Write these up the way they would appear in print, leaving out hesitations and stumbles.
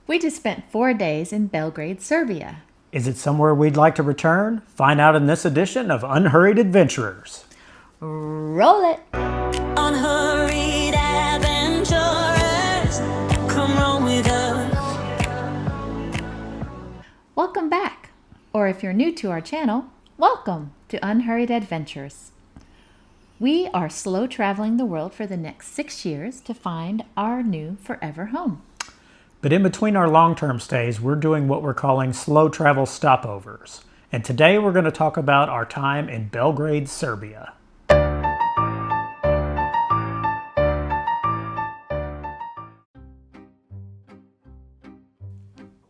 We just spent 4 days in Belgrade, Serbia. Is it somewhere we'd like to return? Find out in this edition of Unhurried Adventurers. Roll it! Unhurried adventurers, come roll with us. Welcome back, or if you're new to our channel, welcome to Unhurried Adventures. We are slow traveling the world for the next 6 years to find our new forever home. But in between our long-term stays, we're doing what we're calling slow travel stopovers. And today we're going to talk about our time in Belgrade, Serbia.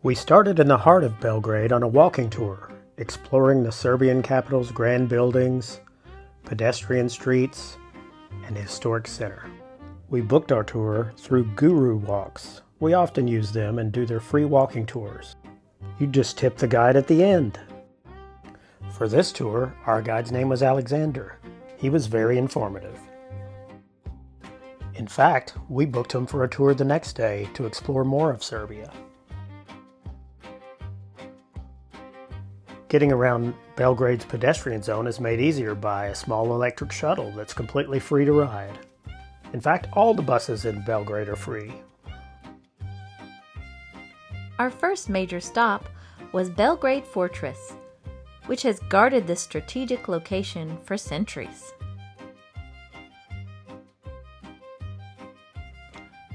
We started in the heart of Belgrade on a walking tour, exploring the Serbian capital's grand buildings, pedestrian streets, and historic center. We booked our tour through Guru Walks. We often use them and do their free walking tours. You just tip the guide at the end. For this tour, our guide's name was Alexander. He was very informative. In fact, we booked him for a tour the next day to explore more of Serbia. Getting around Belgrade's pedestrian zone is made easier by a small electric shuttle that's completely free to ride. In fact, all the buses in Belgrade are free. Our first major stop was Belgrade Fortress, which has guarded this strategic location for centuries.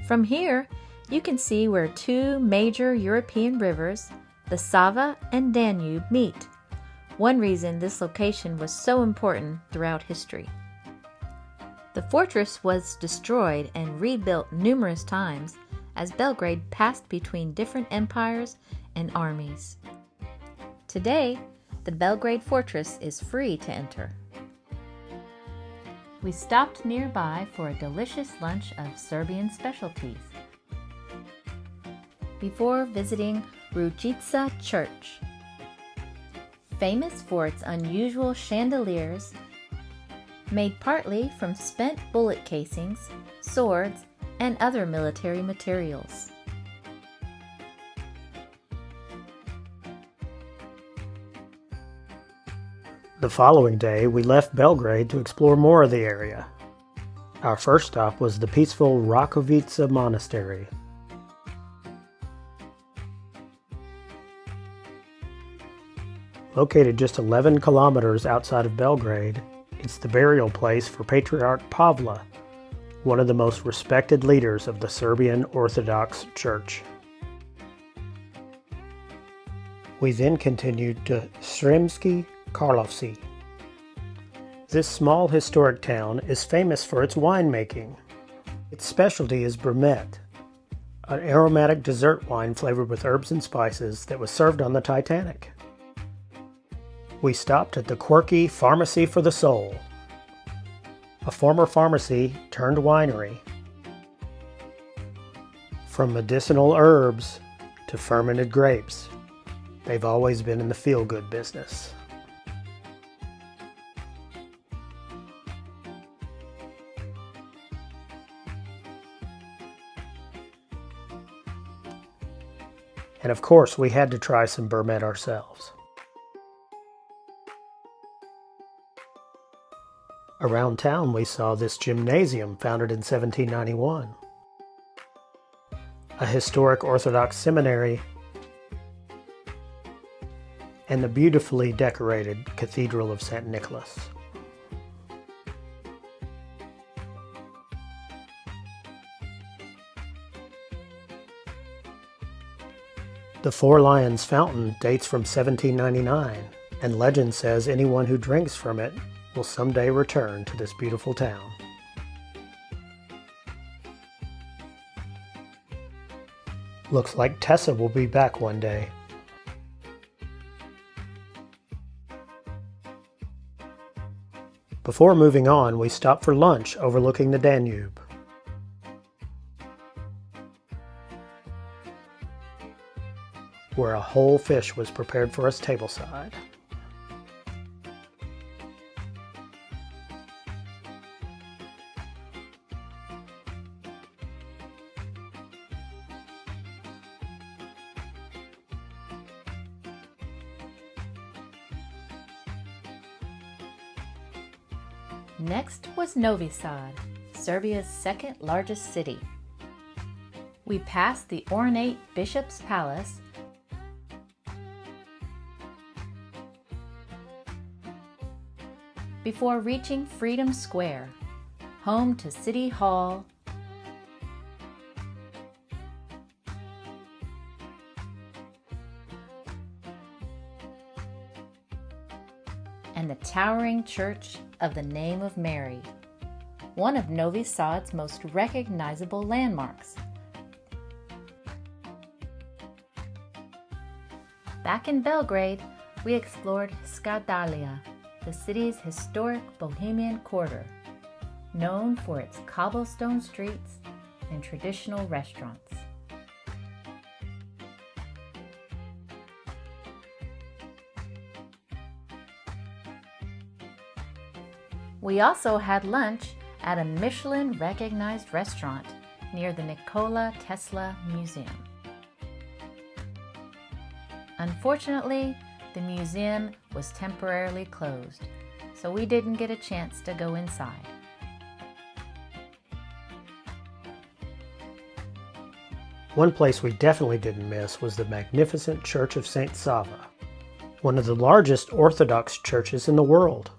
From here, you can see where two major European rivers, the Sava and Danube, meet. One reason this location was so important throughout history. The fortress was destroyed and rebuilt numerous times as Belgrade passed between different empires and armies. Today, the Belgrade Fortress is free to enter. We stopped nearby for a delicious lunch of Serbian specialties before visiting Ružica Church. Famous for its unusual chandeliers made partly from spent bullet casings, swords, and other military materials. The following day, we left Belgrade to explore more of the area. Our first stop was the peaceful Rakovica Monastery. Located just 11 kilometers outside of Belgrade, it's the burial place for Patriarch Pavle, one of the most respected leaders of the Serbian Orthodox Church. We then continued to Sremski Karlovci. This small historic town is famous for its winemaking. Its specialty is Bermet, an aromatic dessert wine flavored with herbs and spices that was served on the Titanic. We stopped at the quirky Pharmacy for the Soul, a former pharmacy turned winery. From medicinal herbs to fermented grapes, they've always been in the feel-good business. And of course, we had to try some Bermet ourselves. Around town, we saw this gymnasium founded in 1791, a historic Orthodox seminary, and the beautifully decorated Cathedral of St. Nicholas. The Four Lions Fountain dates from 1799, and legend says anyone who drinks from it will someday return to this beautiful town. Looks like Tessa will be back one day. Before moving on, we stopped for lunch overlooking the Danube. Where a whole fish was prepared for us tableside. Next was Novi Sad, Serbia's second largest city. We passed the ornate Bishop's Palace before reaching Freedom Square, home to City Hall, and the towering Church of the Name of Mary, one of Novi Sad's most recognizable landmarks. Back in Belgrade, we explored Skadarlija, the city's historic Bohemian quarter, known for its cobblestone streets and traditional restaurants. We also had lunch at a Michelin-recognized restaurant near the Nikola Tesla Museum. Unfortunately, the museum was temporarily closed, so we didn't get a chance to go inside. One place we definitely didn't miss was the magnificent Church of Saint Sava, one of the largest Orthodox churches in the world.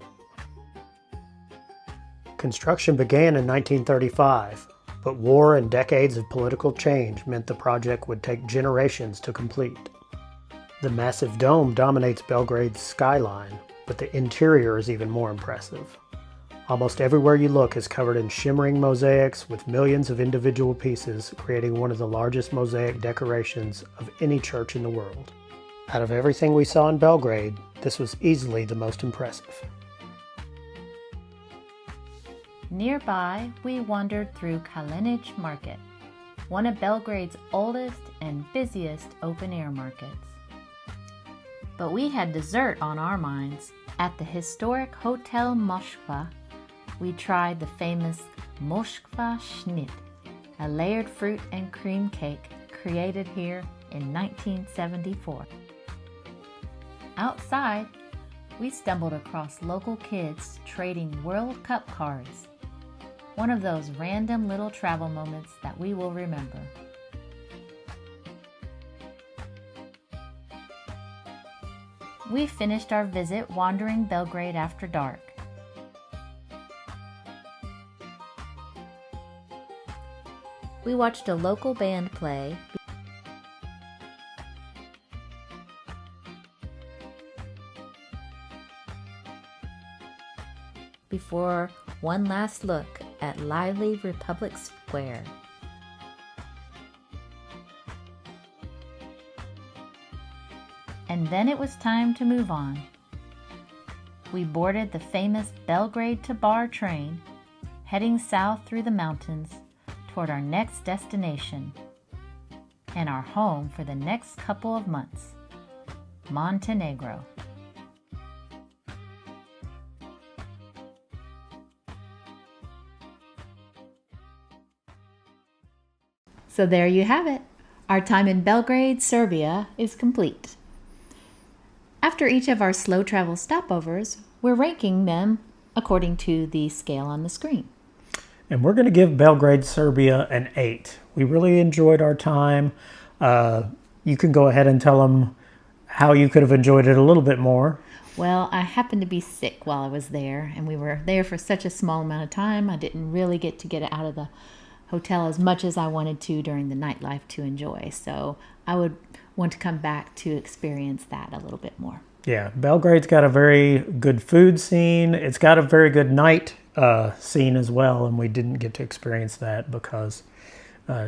Construction began in 1935, but war and decades of political change meant the project would take generations to complete. The massive dome dominates Belgrade's skyline, but the interior is even more impressive. Almost everywhere you look is covered in shimmering mosaics with millions of individual pieces, creating one of the largest mosaic decorations of any church in the world. Out of everything we saw in Belgrade, this was easily the most impressive. Nearby, we wandered through Kalenić Market, one of Belgrade's oldest and busiest open-air markets. But we had dessert on our minds. At the historic Hotel Moskva, we tried the famous Moskva Šnit, a layered fruit and cream cake created here in 1974. Outside, we stumbled across local kids trading World Cup cards, one of those random little travel moments that we will remember. We finished our visit wandering Belgrade after dark. We watched a local band play before one last look at lively Republic Square. And then it was time to move on. We boarded the famous Belgrade to Bar train, heading south through the mountains toward our next destination and our home for the next couple of months, Montenegro. So there you have it. Our time in Belgrade, Serbia is complete. After each of our slow travel stopovers, we're ranking them according to the scale on the screen. And we're going to give Belgrade, Serbia an 8. We really enjoyed our time. You can go ahead and tell them how you could have enjoyed it a little bit more. Well, I happened to be sick while I was there, and we were there for such a small amount of time. I didn't really get to get out of the hotel as much as I wanted to during the nightlife to enjoy. So I would want to come back to experience that a little bit more. Yeah, Belgrade's got a very good food scene. It's got a very good night scene as well, and we didn't get to experience that because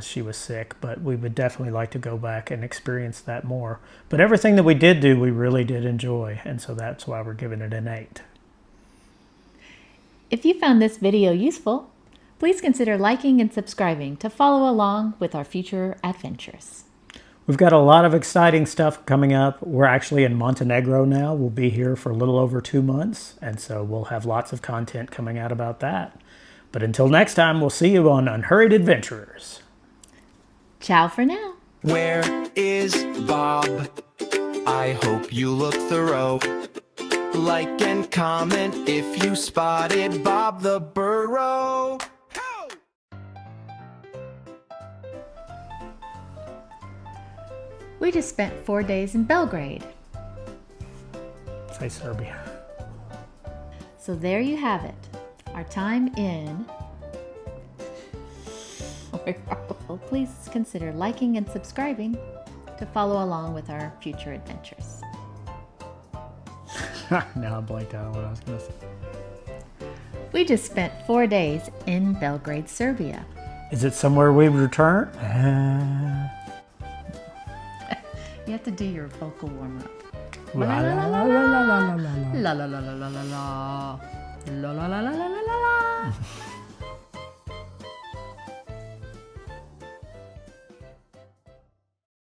she was sick, but we would definitely like to go back and experience that more. But everything that we did do, we really did enjoy, and so that's why we're giving it an 8. If you found this video useful, please consider liking and subscribing to follow along with our future adventures. We've got a lot of exciting stuff coming up. We're actually in Montenegro now. We'll be here for a little over 2 months, and so we'll have lots of content coming out about that. But until next time, we'll see you on Unhurried Adventurers. Ciao for now. Where is Bob? I hope you look thorough. like and comment if you spotted Bob the Burro. We just spent 4 days in Belgrade. Say Serbia. So there you have it. Our time in. Please consider liking and subscribing to follow along with our future adventures. Now I blanked out on what I was going to say. We just spent 4 days in Belgrade, Serbia. Is it somewhere we return? You have to do your vocal warm-up. La la la la la la la la. La la la la la la la. La la la la la la la la.